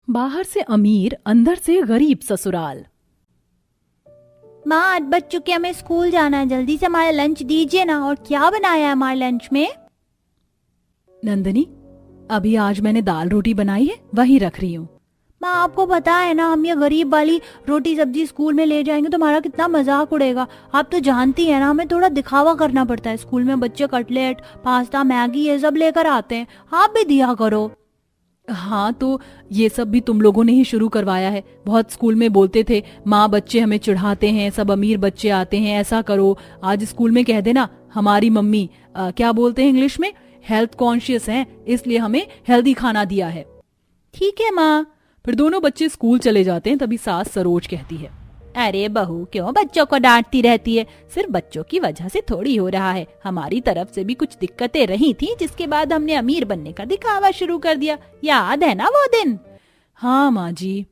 बाहर से अमीर, अंदर से गरीब ससुराल। माँ 8 बज चुके, हमें स्कूल जाना है, जल्दी से हमारा लंच दीजिए ना। और क्या बनाया है हमारे लंच में? नंदिनी, अभी आज मैंने दाल रोटी बनाई है, वही रख रही हूँ। माँ आपको पता है ना, हम ये गरीब वाली रोटी सब्जी स्कूल में ले जाएंगे तो हमारा कितना मजाक उड़ेगा। आप तो जानती है ना, हमें थोड़ा दिखावा करना पड़ता है। स्कूल में बच्चे कटलेट, पास्ता, मैगी ये सब लेकर आते हैं, आप भी दिया करो। हाँ, तो ये सब भी तुम लोगों ने ही शुरू करवाया है। बहुत स्कूल में बोलते थे, माँ बच्चे हमें चिढ़ाते हैं, सब अमीर बच्चे आते हैं, ऐसा करो। आज स्कूल में कह देना हमारी मम्मी क्या बोलते हैं इंग्लिश में, हेल्थ कॉन्शियस हैं, इसलिए हमें हेल्दी खाना दिया है। ठीक है माँ। फिर दोनों बच्चे स्कूल चले जाते हैं। तभी सास सरोज कहती है, अरे बहू क्यों बच्चों को डांटती रहती है? सिर्फ बच्चों की वजह से थोड़ी हो रहा है, हमारी तरफ से भी कुछ दिक्कतें रही थी, जिसके बाद हमने अमीर बनने का दिखावा शुरू कर दिया। याद है ना वो दिन? हाँ माँ जी।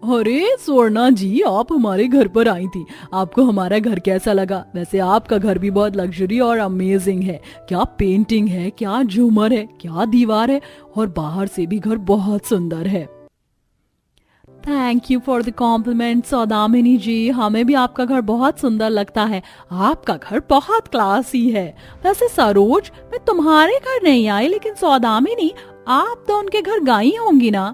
अरे स्वर्णा जी, आप हमारे घर पर आई थी, आपको हमारा घर कैसा लगा? वैसे आपका घर भी बहुत लग्जरी और अमेजिंग है। क्या पेंटिंग है, क्या झूमर है, क्या दीवार है, और बाहर से भी घर बहुत सुंदर है। Thank you for the compliment Saudamini ji, हमें भी आपका घर बहुत सुंदर लगता है। आपका घर बहुत क्लासी है। वैसे सरोज, मैं तुम्हारे घर नहीं आई, लेकिन सौदामिनी, आप तो उनके घर गई होंगी ना?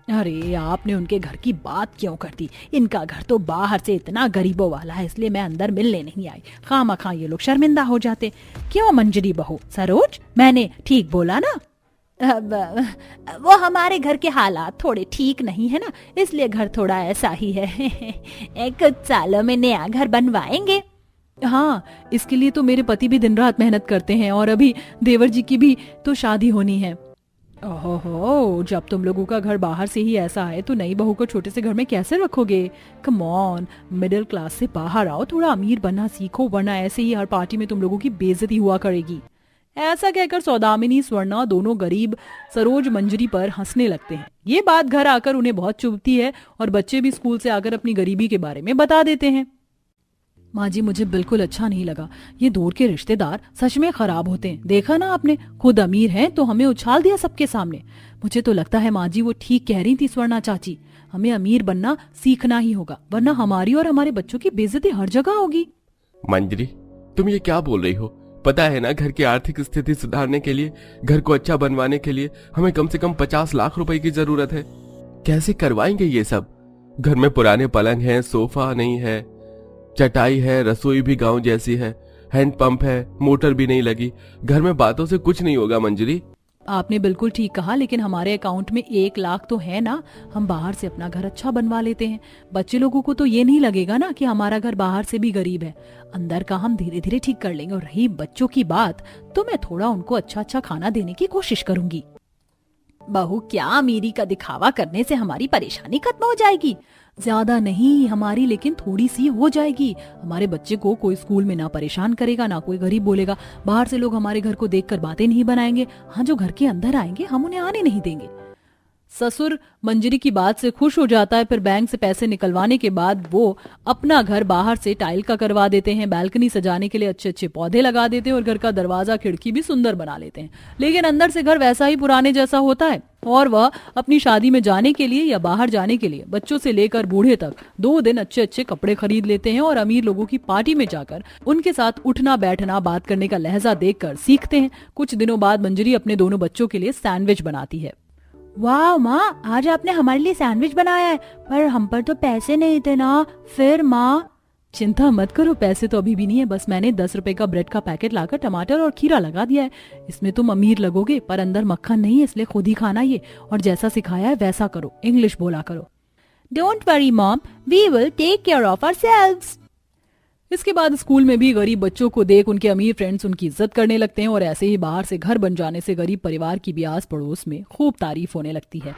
अरे आपने उनके घर की बात क्यों कर दी? इनका घर तो बाहर से इतना गरीबों वाला है, इसलिए मैं अंदर मिलने नहीं आई। खामखा ये लोग शर्मिंदा हो जाते। क्यों मंजरी बहू? सरोज, मैंने ठीक बोला ना? वो हमारे घर के हालात थोड़े ठीक नहीं है ना, इसलिए घर थोड़ा ऐसा ही है। कुछ सालों में नया घर बनवाएंगे। हाँ, इसके लिए तो मेरे पति भी दिन रात मेहनत करते हैं, और अभी देवर जी की भी तो शादी होनी है। ओहो, जब तुम लोगों का घर बाहर से ही ऐसा है तो नई बहू को छोटे से घर में कैसे रखोगे? कम ऑन, मिडिल क्लास से बाहर आओ, थोड़ा अमीर बनना सीखो, वरना ऐसे ही हर पार्टी में तुम लोगों की बेइज्जती हुआ करेगी। ऐसा कहकर सौदामिनी, स्वर्णा दोनों गरीब सरोज मंजरी पर हंसने लगते हैं। ये बात घर आकर उन्हें बहुत चुभती है, और बच्चे भी स्कूल से आकर अपनी गरीबी के बारे में बता देते हैं। माँ जी, मुझे बिल्कुल अच्छा नहीं लगा। ये दूर के रिश्तेदार सच में खराब होते हैं। देखा ना आपने, खुद अमीर हैं तो हमें उछाल दिया सबके सामने। मुझे तो लगता है माँ जी वो ठीक कह रही थी स्वर्णा चाची, हमें अमीर बनना सीखना ही होगा, वरना हमारी और हमारे बच्चों की बेइज्जती हर जगह होगी। मंजरी, तुम ये क्या बोल रही हो? पता है ना, घर की आर्थिक स्थिति सुधारने के लिए, घर को अच्छा बनवाने के लिए हमें कम से कम 50 लाख रुपए की जरूरत है। कैसे करवाएंगे ये सब? घर में पुराने पलंग हैं, सोफा नहीं है, चटाई है, रसोई भी गांव जैसी है, हैंडपंप है, मोटर भी नहीं लगी। घर में बातों से कुछ नहीं होगा मंजरी। आपने बिल्कुल ठीक कहा, लेकिन हमारे अकाउंट में 1 लाख तो है ना, हम बाहर से अपना घर अच्छा बनवा लेते हैं। बच्चे लोगों को तो ये नहीं लगेगा ना कि हमारा घर बाहर से भी गरीब है। अंदर का हम धीरे धीरे ठीक कर लेंगे। और रही बच्चों की बात, तो मैं थोड़ा उनको अच्छा अच्छा खाना देने की कोशिश करूंगी। बहू, क्या अमीरी का दिखावा करने से हमारी परेशानी खत्म हो जाएगी? ज्यादा नहीं हमारी, लेकिन थोड़ी सी हो जाएगी। हमारे बच्चे को कोई स्कूल में ना परेशान करेगा, ना कोई गरीब बोलेगा। बाहर से लोग हमारे घर को देखकर बातें नहीं बनाएंगे। हाँ, जो घर के अंदर आएंगे हम उन्हें आने नहीं देंगे। ससुर मंजरी की बात से खुश हो जाता है। फिर बैंक से पैसे निकलवाने के बाद वो अपना घर बाहर से टाइल का करवा देते हैं, बैल्कनी सजाने के लिए अच्छे अच्छे पौधे लगा देते हैं, और घर का दरवाजा खिड़की भी सुंदर बना लेते हैं। लेकिन अंदर से घर वैसा ही पुराने जैसा होता है, और वह अपनी शादी में जाने के लिए या बाहर जाने के लिए बच्चों से लेकर बूढ़े तक 2 दिन अच्छे अच्छे कपड़े खरीद लेते हैं, और अमीर लोगों की पार्टी में जाकर उनके साथ उठना बैठना, बात करने का लहजा देखकर सीखते हैं। कुछ दिनों बाद मंजरी अपने दोनों बच्चों के लिए सैंडविच बनाती है। वाह माँ, आज आपने हमारे लिए सैंडविच बनाया है, पर हम पर तो पैसे नहीं थे ना। फिर माँ? चिंता मत करो, पैसे तो अभी भी नहीं है। बस मैंने 10 रुपए का ब्रेड का पैकेट लाकर टमाटर और खीरा लगा दिया है। इसमें तुम अमीर लगोगे, पर अंदर मक्खन नहीं है, इसलिए खुद ही खाना ये, और जैसा सिखाया है वैसा करो, इंग्लिश बोला करो। Don't worry mom, we will take care of ourselves. इसके बाद स्कूल में भी गरीब बच्चों को देख उनके अमीर फ्रेंड्स उनकी इज्जत करने लगते हैं, और ऐसे ही बाहर से घर बन जाने से गरीब परिवार की भी आस पड़ोस में खूब तारीफ होने लगती है।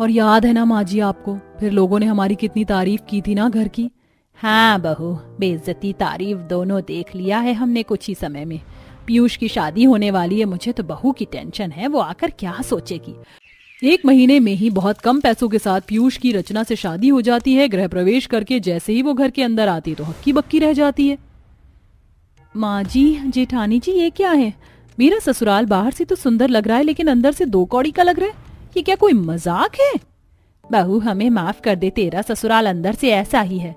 और याद है ना माँ जी आपको, फिर लोगों ने हमारी कितनी तारीफ की थी ना घर की। हाँ बहू, बेइज्जती तारीफ दोनों देख लिया है हमने कुछ ही समय में। पीयूष की शादी होने वाली है, मुझे तो बहू की टेंशन है, वो आकर क्या सोचेगी। 1 महीने में ही बहुत कम पैसों के साथ पीयूष की रचना से शादी हो जाती है। गृह प्रवेश करके जैसे ही वो घर के अंदर आती है तो हक्की बक्की रह जाती है। माँ जी, जेठानी जी, ये क्या है? मेरा ससुराल बाहर से तो सुंदर लग रहा है, लेकिन अंदर से 2 कौड़ी का लग रहा है। ये क्या कोई मजाक है? बहू हमें माफ कर दे, तेरा ससुराल अंदर से ऐसा ही है।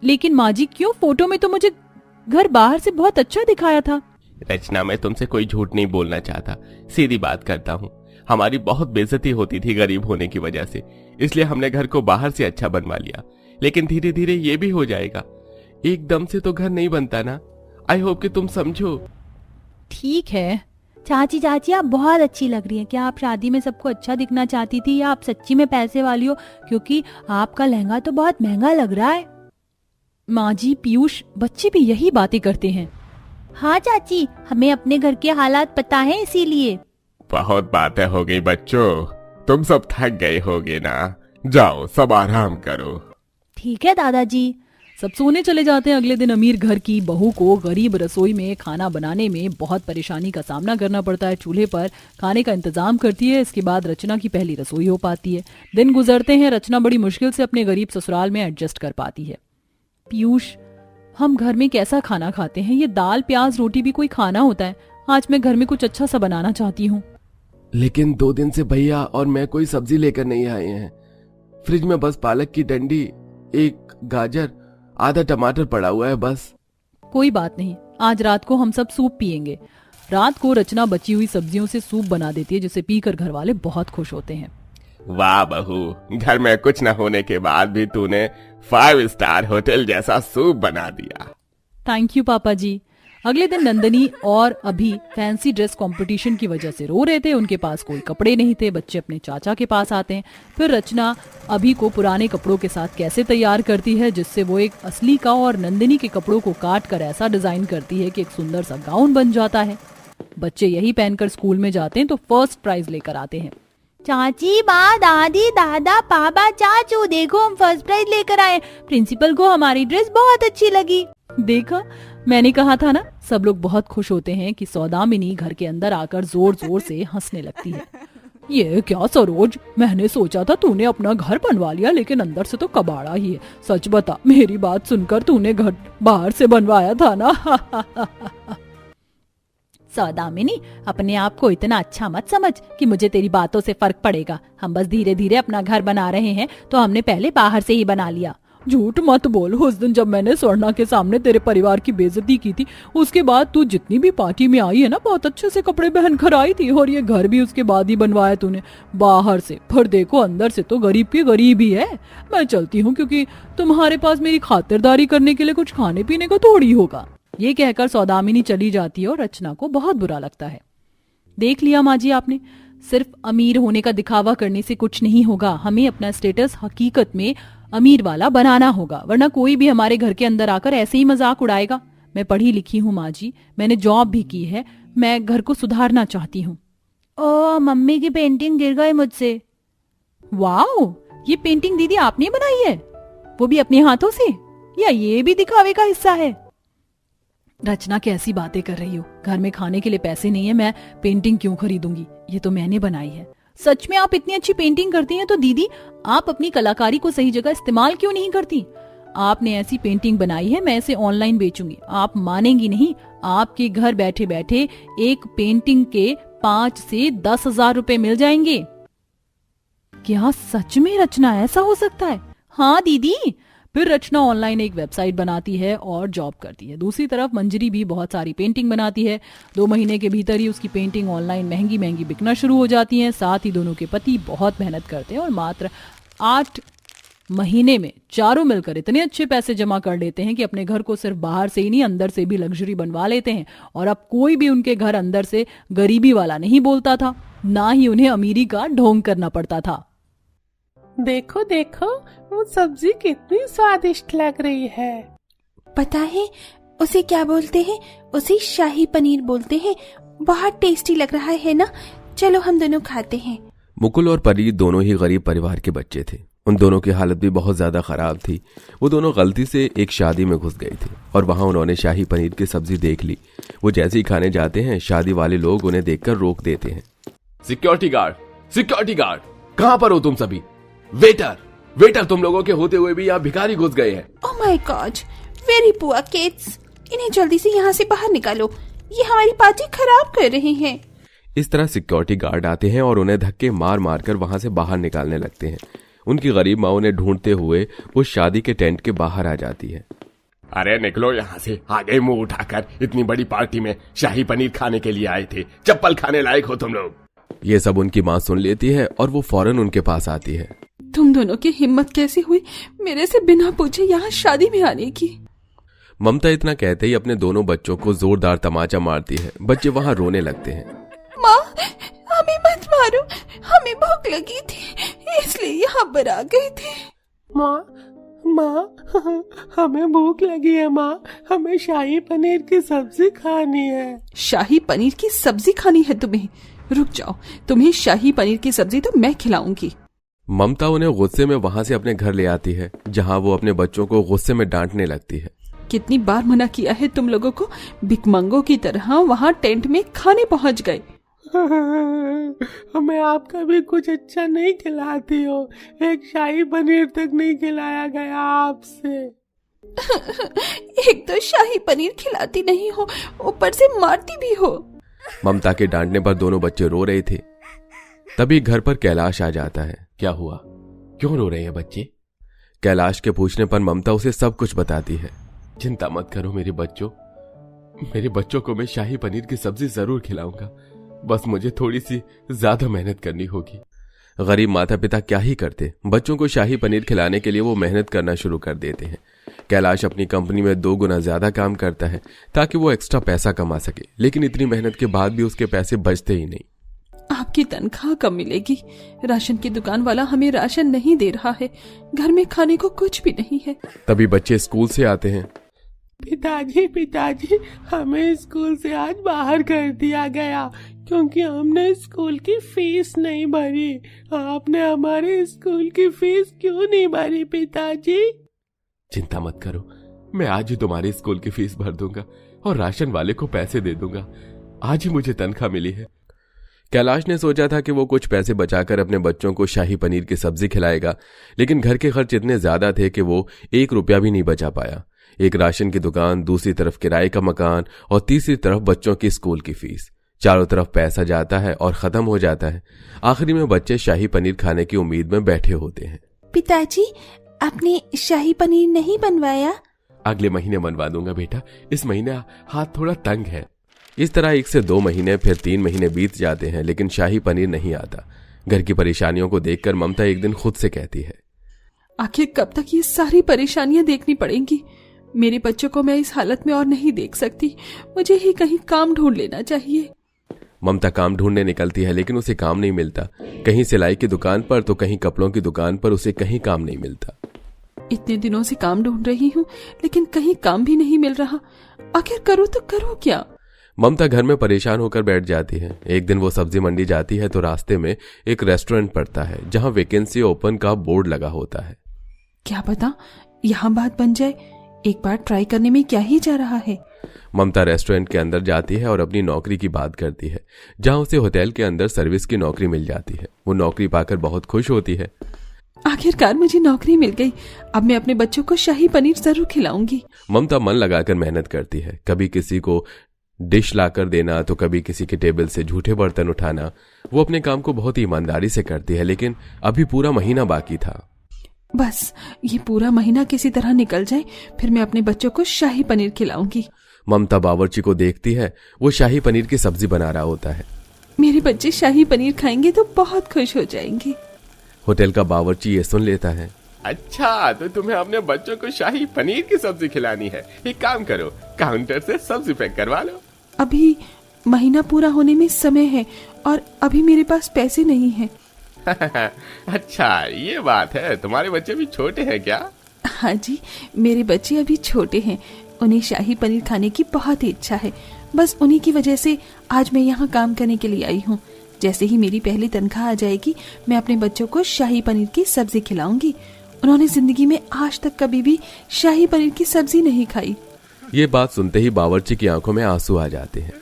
लेकिन माँ जी क्यों? फोटो में तो मुझे घर बाहर से बहुत अच्छा दिखाया था। रचना, मैं तुमसे कोई झूठ नहीं बोलना चाहता, सीधी बात करता हूँ। हमारी बहुत बेइज्जती होती थी गरीब होने की वजह से, इसलिए हमने घर को बाहर से अच्छा बनवा लिया। लेकिन धीरे धीरे ये भी हो जाएगा। एकदम से तो घर नहीं बनता ना। आई होप कि तुम समझो। ठीक है। चाची चाची आप बहुत अच्छी लग रही हैं। क्या आप शादी में सबको अच्छा दिखना चाहती थी या आप सच्ची में पैसे वाली हो? क्योंकि आपका लहंगा तो बहुत महंगा लग रहा है। माँ जी, पीयूष, बच्चे भी यही बातें करते हैं। हाँ चाची, हमें अपने घर के हालात पता है, इसीलिए। बहुत बातें हो गई बच्चों, तुम सब थक गए होगे ना। जाओ सब आराम करो। ठीक है दादाजी। सब सोने चले जाते हैं। अगले दिन अमीर घर की बहू को गरीब रसोई में खाना बनाने में बहुत परेशानी का सामना करना पड़ता है। चूल्हे पर खाने का इंतजाम करती है। इसके बाद रचना की पहली रसोई हो पाती है। दिन गुजरते हैं। रचना बड़ी मुश्किल से अपने गरीब ससुराल में एडजस्ट कर पाती है। पीयूष, हम घर में कैसा खाना खाते हैं? ये दाल प्याज रोटी भी कोई खाना होता है? आज मैं घर में कुछ अच्छा सा बनाना चाहती हूँ। लेकिन 2 दिन से भैया और मैं कोई सब्जी लेकर नहीं आए हैं। फ्रिज में बस पालक की डंडी, एक गाजर, आधा टमाटर पड़ा हुआ है बस। कोई बात नहीं, आज रात को हम सब सूप पियेंगे। रात को रचना बची हुई सब्जियों से सूप बना देती है, जिसे पीकर घर वाले बहुत खुश होते हैं। वाह बहू, घर में कुछ न होने के बाद भी तूने 5 स्टार होटल जैसा सूप बना दिया। थैंक यू पापा जी। अगले दिन नंदनी और अभी फैंसी ड्रेस कंपटीशन की वजह से रो रहे थे। उनके पास कोई कपड़े नहीं थे। बच्चे अपने चाचा के पास आते हैं। फिर रचना अभी को पुराने कपड़ों के साथ कैसे तैयार करती है, जिससे वो एक असली का और नंदनी के कपड़ों को काट कर ऐसा डिजाइन करती है कि एक सुंदर सा गाउन बन जाता है। बच्चे यही पहनकर स्कूल में जाते हैं तो फर्स्ट प्राइज लेकर आते हैं। चाची, माँ, दादी, दादा, पापा, चाचू, देखो हम फर्स्ट प्राइज लेकर आए। प्रिंसिपल को हमारी ड्रेस बहुत अच्छी लगी। देखा, मैंने कहा था ना। सब लोग बहुत खुश होते हैं कि सौदामिनी घर के अंदर आकर जोर जोर से हंसने लगती है। ये क्या सरोज, मैंने सोचा था तूने अपना घर बनवा लिया, लेकिन अंदर से तो कबाड़ा ही है। सच बता, मेरी बात सुनकर तूने घर बाहर से बनवाया था ना? सौदामिनी, अपने आप को इतना अच्छा मत समझ कि मुझे तेरी बातों से फर्क पड़ेगा। हम बस धीरे धीरे अपना घर बना रहे हैं, तो हमने पहले बाहर से ही बना लिया। झूठ मत बोल। उस दिन जब मैंने स्वर्णा के सामने तेरे परिवार की बेइज्जती की थी, उसके बाद तू जितनी भी पार्टी में आई है ना, बहुत अच्छे से कपड़े पहन कर आई थी। और ये घर भी उसके बाद ही बनवाया तूने, बाहर से। पर देखो, अंदर से तो गरीब की गरीब ही है। मैं चलती हूँ, क्योंकि तुम्हारे पास मेरी खातिरदारी करने के लिए कुछ खाने पीने को थोड़ी होगा। ये कहकर सौदामिनी चली जाती है और रचना को बहुत बुरा लगता है। देख लिया माँ जी आपने, सिर्फ अमीर होने का दिखावा करने से कुछ नहीं होगा। हमें अपना स्टेटस हकीकत में अमीर वाला बनाना होगा, वरना कोई भी हमारे घर के अंदर आकर ऐसे ही मजाक उड़ाएगा। मैं पढ़ी लिखी हूँ माँ जी, मैंने जॉब भी की है। मैं घर को सुधारना चाहती हूँ। ओह, मम्मी की पेंटिंग गिर गई मुझसे। वाओ, ये पेंटिंग दीदी आपने बनाई है? वो भी अपने हाथों से? या ये भी दिखावे का हिस्सा है? रचना, कैसी बातें कर रही हो? घर में खाने के लिए पैसे नहीं है, मैं पेंटिंग क्यों खरीदूंगी? ये तो मैंने बनाई है। सच में आप इतनी अच्छी पेंटिंग करती हैं तो दीदी, आप अपनी कलाकारी को सही जगह इस्तेमाल क्यों नहीं करती? आपने ऐसी पेंटिंग बनाई है, मैं इसे ऑनलाइन बेचूंगी। आप मानेंगी नहीं, आपके घर बैठे बैठे एक पेंटिंग के 5 से 10 हजार रुपए मिल जाएंगे। क्या सच में रचना, ऐसा हो सकता है? हाँ दीदी। फिर रचना ऑनलाइन एक वेबसाइट बनाती है और जॉब करती है। दूसरी तरफ मंजरी भी बहुत सारी पेंटिंग बनाती है। 2 महीने के भीतर ही उसकी पेंटिंग ऑनलाइन महंगी महंगी बिकना शुरू हो जाती है। साथ ही दोनों के पति बहुत मेहनत करते हैं और मात्र 8 महीने में चारों मिलकर इतने अच्छे पैसे जमा कर लेते हैं कि अपने घर को सिर्फ बाहर से ही नहीं, अंदर से भी लग्जरी बनवा लेते हैं। और अब कोई भी उनके घर अंदर से गरीबी वाला नहीं बोलता था, ना ही उन्हें अमीरी का ढोंग करना पड़ता था। देखो देखो, वो सब्जी कितनी स्वादिष्ट लग रही है। पता है उसे क्या बोलते हैं? उसे शाही पनीर बोलते हैं। बहुत टेस्टी लग रहा है ना? चलो हम दोनों खाते हैं। मुकुल और परी दोनों ही गरीब परिवार के बच्चे थे। उन दोनों की हालत भी बहुत ज्यादा खराब थी। वो दोनों गलती से एक शादी में घुस गए थे और वहां उन्होंने शाही पनीर की सब्जी देख ली। वो जैसे ही खाने जाते हैं, शादी वाले लोग उन्हें देखकर रोक देते हैं। सिक्योरिटी गार्ड, कहाँ पर हो तुम सभी? वेटर, तुम लोगों के होते हुए भी यहाँ भिखारी घुस गए हैं। Oh my God, very poor kids. इन्हें जल्दी से यहाँ से बाहर निकालो, ये हमारी पार्टी खराब कर रहे हैं। इस तरह सिक्योरिटी गार्ड आते हैं और उन्हें धक्के मार मार कर वहां से बाहर निकालने लगते हैं। उनकी गरीब माँ उन्हें ढूंढते हुए उस शादी के टेंट के बाहर आ जाती है। अरे निकलो यहाँ से, आगे मुंह उठाकर। इतनी बड़ी पार्टी में शाही पनीर खाने के लिए आए थे, चप्पल खाने लायक हो तुम लोग। ये सब उनकी माँ सुन लेती है और वो फौरन उनके पास आती है। तुम दोनों की हिम्मत कैसी हुई मेरे से बिना पूछे यहाँ शादी में आने की? ममता इतना कहते ही अपने दोनों बच्चों को जोरदार तमाचा मारती है। बच्चे वहां रोने लगते हैं। माँ, हमें मत मारो, हमें भूख लगी थी इसलिए यहाँ पर आ गए थे। माँ, हमें भूख लगी है माँ, हमें शाही पनीर की सब्जी खानी है। शाही पनीर की सब्जी खानी है तुम्हें? रुक जाओ, तुम्हें शाही पनीर की सब्जी तो मैं खिलाऊंगी। ममता उन्हें गुस्से में वहां से अपने घर ले आती है, जहां वो अपने बच्चों को गुस्से में डांटने लगती है। कितनी बार मना किया है तुम लोगों को, भिखमंगों की तरह वहाँ टेंट में खाने पहुँच गए। हमें आप कभी कुछ अच्छा नहीं खिलाती हो, एक शाही पनीर तक नहीं खिलाया गया आपसे। एक तो शाही पनीर खिलाती नहीं हो, ऊपर से मारती भी हो। ममता के डांटने पर दोनों बच्चे रो रहे थे। तभी घर पर कैलाश आ जाता है। क्या हुआ, क्यों रो रहे हैं बच्चे? कैलाश के पूछने पर ममता उसे सब कुछ बताती है। चिंता मत करो मेरे बच्चों को मैं शाही पनीर की सब्जी जरूर खिलाऊंगा, बस मुझे थोड़ी सी ज्यादा मेहनत करनी होगी। गरीब माता पिता क्या ही करते, बच्चों को शाही पनीर खिलाने के लिए वो मेहनत करना शुरू कर देते हैं। कैलाश अपनी कंपनी में 2 गुना ज्यादा काम करता है ताकि वो एक्स्ट्रा पैसा कमा सके, लेकिन इतनी मेहनत के बाद भी उसके पैसे बचते ही नहीं। आपकी तनख्वाह कब मिलेगी? राशन की दुकान वाला हमें राशन नहीं दे रहा है, घर में खाने को कुछ भी नहीं है। तभी बच्चे स्कूल से आते हैं। पिताजी, हमें स्कूल से आज बाहर कर दिया गया क्योंकि हमने स्कूल की फीस नहीं भरी। आपने हमारे स्कूल की फीस क्यों नहीं भरी पिताजी? चिंता मत करो, मैं आज ही तुम्हारी स्कूल की फीस भर दूंगा और राशन वाले को पैसे दे दूंगा। आज ही मुझे तनख्वाह मिली है। कैलाश ने सोचा था कि वो कुछ पैसे बचाकर अपने बच्चों को शाही पनीर की सब्जी खिलाएगा, लेकिन घर के खर्च इतने ज्यादा थे कि वो 1 रुपया भी नहीं बचा पाया। एक राशन की दुकान, दूसरी तरफ किराए का मकान और तीसरी तरफ बच्चों की स्कूल की फीस। चारों तरफ पैसा जाता है और खत्म हो जाता है। आखिरी में बच्चे शाही पनीर खाने की उम्मीद में बैठे होते हैं। पिताजी, आपने शाही पनीर नहीं बनवाया? अगले महीने बनवा दूंगा बेटा, इस महीने हाथ थोड़ा तंग है। इस तरह 1 से 2 महीने, फिर 3 महीने बीत जाते हैं, लेकिन शाही पनीर नहीं आता। घर की परेशानियों को देखकर ममता एक दिन खुद से कहती है, आखिर कब तक ये सारी परेशानियां देखनी पड़ेंगी? मेरे बच्चों को मैं इस हालत में और नहीं देख सकती, मुझे ही कहीं काम ढूंढ लेना चाहिए। ममता काम ढूंढने निकलती है, लेकिन उसे काम नहीं मिलता। कहीं सिलाई की दुकान पर तो कहीं कपड़ों की दुकान पर, उसे कहीं काम नहीं मिलता। इतने दिनों से काम ढूंढ रही हूँ, लेकिन कहीं काम भी नहीं मिल रहा। आखिर करूँ तो करूँ क्या? ममता घर में परेशान होकर बैठ जाती है। एक दिन वो सब्जी मंडी जाती है तो रास्ते में एक रेस्टोरेंट पड़ता है जहां वैकेंसी ओपन का बोर्ड लगा होता है। क्या पता यहाँ बात बन जाए, एक बार ट्राई करने में क्या ही जा रहा है। ममता रेस्टोरेंट के अंदर जाती है और अपनी नौकरी की बात करती है, जहां उसे होटल के अंदर सर्विस की नौकरी मिल जाती है। वो नौकरी पाकर बहुत खुश होती है। आखिरकार मुझे नौकरी मिल गई, अब मैं अपने बच्चों को शाही पनीर जरूर खिलाऊंगी। ममता मन लगाकर मेहनत करती है, कभी किसी को डिश लाकर देना तो कभी किसी के टेबल से झूठे बर्तन उठाना। वो अपने काम को बहुत ही ईमानदारी से करती है, लेकिन अभी पूरा महीना बाकी था। बस ये पूरा महीना किसी तरह निकल जाए, फिर मैं अपने बच्चों को शाही पनीर खिलाऊंगी। ममता बावर्ची को देखती है, वो शाही पनीर की सब्जी बना रहा होता है। मेरे बच्चे शाही पनीर खाएंगे तो बहुत खुश हो जाएंगे। होटल का बावर्ची ये सुन लेता है। अच्छा, तो तुम्हें अपने बच्चों को शाही पनीर की सब्जी खिलानी है। एक काम करो, काउंटर से सब्जी पैक करवा लो। अभी महीना पूरा होने में समय है और अभी मेरे पास पैसे नहीं हैं। अच्छा, ये बात है। तुम्हारे बच्चे भी छोटे हैं क्या? हाँ जी, मेरे बच्चे अभी छोटे हैं, उन्हें शाही पनीर खाने की बहुत ही इच्छा है। बस उन्हीं की वजह से आज मैं यहाँ काम करने के लिए आई हूँ। जैसे ही मेरी पहली तनख्वाह आ जाएगी, मैं अपने बच्चों को शाही पनीर की सब्जी खिलाऊंगी। उन्होंने जिंदगी में आज तक कभी भी शाही पनीर की सब्जी नहीं खाई। ये बात सुनते ही बावर्ची की आंखों में आंसू आ जाते हैं।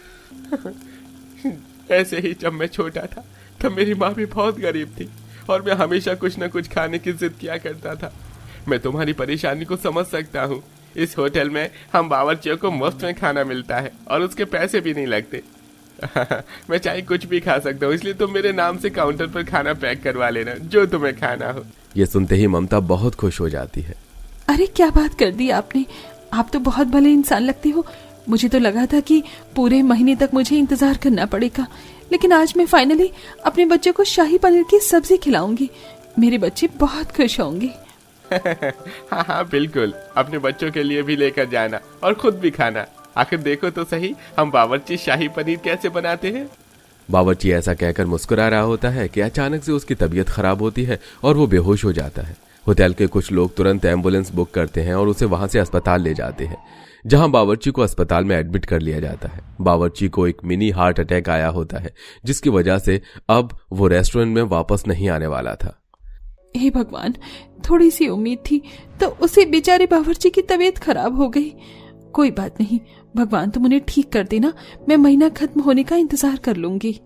ऐसे ही जब मैं छोटा था तब मेरी माँ भी बहुत गरीब थी और मैं हमेशा कुछ न कुछ खाने की जिद किया करता था। मैं तुम्हारी परेशानी को समझ सकता हूँ। इस होटल में हम बावर्चियों को मुफ्त में खाना मिलता है और उसके पैसे भी नहीं लगते। मैं चाहे कुछ भी खा सकता हूँ, इसलिए तुम मेरे नाम से काउंटर पर खाना पैक करवा लेना, जो तुम्हें खाना हो। ये सुनते ही ममता बहुत खुश हो जाती है। अरे क्या बात कर दी आपने, आप तो बहुत भले इंसान लगती हो। मुझे तो लगा था कि पूरे महीने तक मुझे इंतजार करना पड़ेगा, लेकिन आज मैं फाइनली अपने बच्चे को शाही पनीर की सब्जी खिलाऊंगी। मेरे बच्चे बहुत खुश होंगे। हाँ हाँ बिल्कुल, अपने बच्चों के लिए भी लेकर जाना और खुद भी खाना। आखिर देखो तो सही, हम बावर्ची शाही पनीर कैसे बनाते हैं। बावर्ची ऐसा कहकर मुस्कुरा रहा होता है कि अचानक से उसकी तबीयत खराब होती है और वो बेहोश हो जाता है। होटल के कुछ लोग तुरंत एम्बुलेंस बुक करते हैं और उसे वहां से अस्पताल ले जाते हैं, जहां बावर्ची को अस्पताल में एडमिट कर लिया जाता है। बावर्ची को एक मिनी हार्ट अटैक आया होता है, जिसकी वजह से अब वो रेस्टोरेंट में वापस नहीं आने वाला था। हे भगवान, थोड़ी सी उम्मीद थी तो उसे बेचारे बावर्ची की तबीयत खराब हो गई। कोई बात नहीं, भगवान तुम उन्हें ठीक कर देना, मैं महीना खत्म होने का इंतजार कर लूंगी।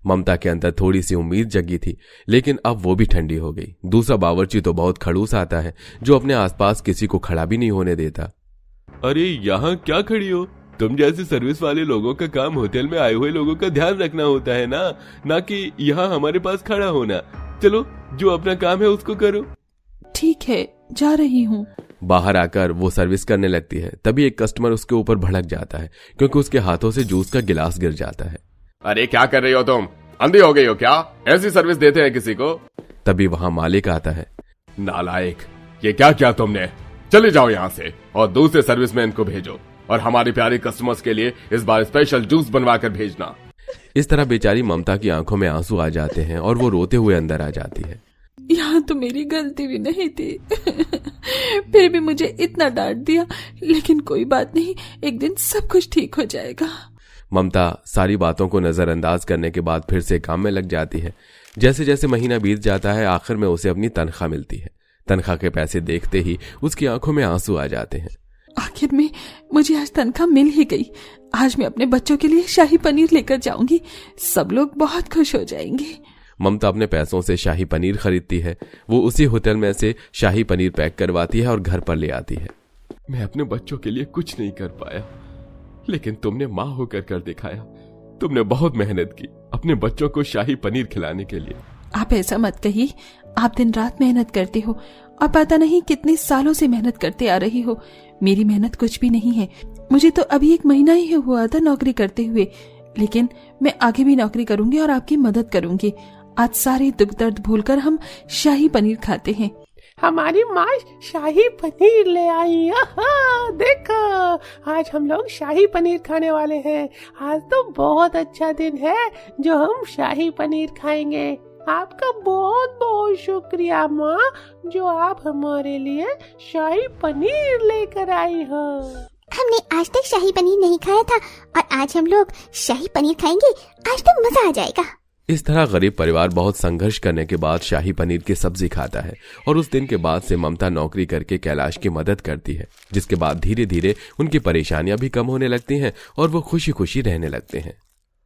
ममता के अंदर थोड़ी सी उम्मीद जगी थी, लेकिन अब वो भी ठंडी हो गई। दूसरा बावर्ची तो बहुत खड़ूस आता है, जो अपने आसपास किसी को खड़ा भी नहीं होने देता। अरे यहाँ क्या खड़ी हो? तुम जैसे सर्विस वाले लोगों का काम होटल में आए हुए लोगों का ध्यान रखना होता है ना कि यहाँ हमारे पास खड़ा होना। चलो, जो अपना काम है उसको करो। ठीक है, जा रही हूँ। बाहर आकर वो सर्विस करने लगती है। तभी एक कस्टमर उसके ऊपर भड़क जाता है, क्योंकि उसके हाथों से जूस का गिलास गिर जाता है। अरे क्या कर रही हो तुम? अंधी हो गई हो क्या? ऐसी सर्विस देते हैं किसी को? तभी वहां मालिक आता है। नालायक, ये क्या किया तुमने? चले जाओ यहाँ से और दूसरे सर्विसमैन को भेजो, और हमारी प्यारी कस्टमर्स के लिए इस बार स्पेशल जूस बनवा कर भेजना। इस तरह बेचारी ममता की आंखों में आंसू आ जाते हैं और वो रोते हुए अंदर आ जाती है। यहाँ तो मेरी गलती भी नहीं थी फिर भी मुझे इतना डांट दिया, लेकिन कोई बात नहीं, एक दिन सब कुछ ठीक हो जाएगा। ममता सारी बातों को नजरअंदाज करने के बाद फिर से काम में लग जाती है। जैसे जैसे महीना बीत जाता है, आखिर में उसे अपनी तनख्वाह मिलती है। तनख्वाह के पैसे देखते ही उसकी आंखों में आंसू आ जाते हैं। आखिर में मुझे आज तनख्वाह मिल ही गई। आज मैं अपने बच्चों के लिए शाही पनीर लेकर जाऊंगी, सब लोग बहुत खुश हो जाएंगे। ममता अपने पैसों से शाही पनीर खरीदती है। वो उसी होटल में से शाही पनीर पैक करवाती है और घर पर ले आती है। मैं अपने बच्चों के लिए कुछ नहीं कर पाया, लेकिन तुमने माँ होकर कर दिखाया। तुमने बहुत मेहनत की अपने बच्चों को शाही पनीर खिलाने के लिए। आप ऐसा मत कहिए, आप दिन रात मेहनत करते हो और पता नहीं कितने सालों से मेहनत करते आ रही हो। मेरी मेहनत कुछ भी नहीं है। मुझे तो अभी 1 महीना ही हुआ था नौकरी करते हुए, लेकिन मैं आगे भी नौकरी करूंगी और आपकी मदद करूंगी। आज सारे दुख दर्द भूलकर हम शाही पनीर खाते हैं। हमारी माँ शाही पनीर ले आई। देखो, आज हम लोग शाही पनीर खाने वाले हैं। आज तो बहुत अच्छा दिन है जो हम शाही पनीर खाएंगे। आपका बहुत बहुत शुक्रिया माँ, जो आप हमारे लिए शाही पनीर लेकर आई हो। हमने आज तक शाही पनीर नहीं खाया था और आज हम लोग शाही पनीर खाएंगे। आज तो मजा आ जाएगा। इस तरह गरीब परिवार बहुत संघर्ष करने के बाद शाही पनीर की सब्जी खाता है और उस दिन के बाद से ममता नौकरी करके कैलाश की मदद करती है, जिसके बाद धीरे धीरे उनकी परेशानियां भी कम होने लगती हैं और वो खुशी खुशी रहने लगते हैं।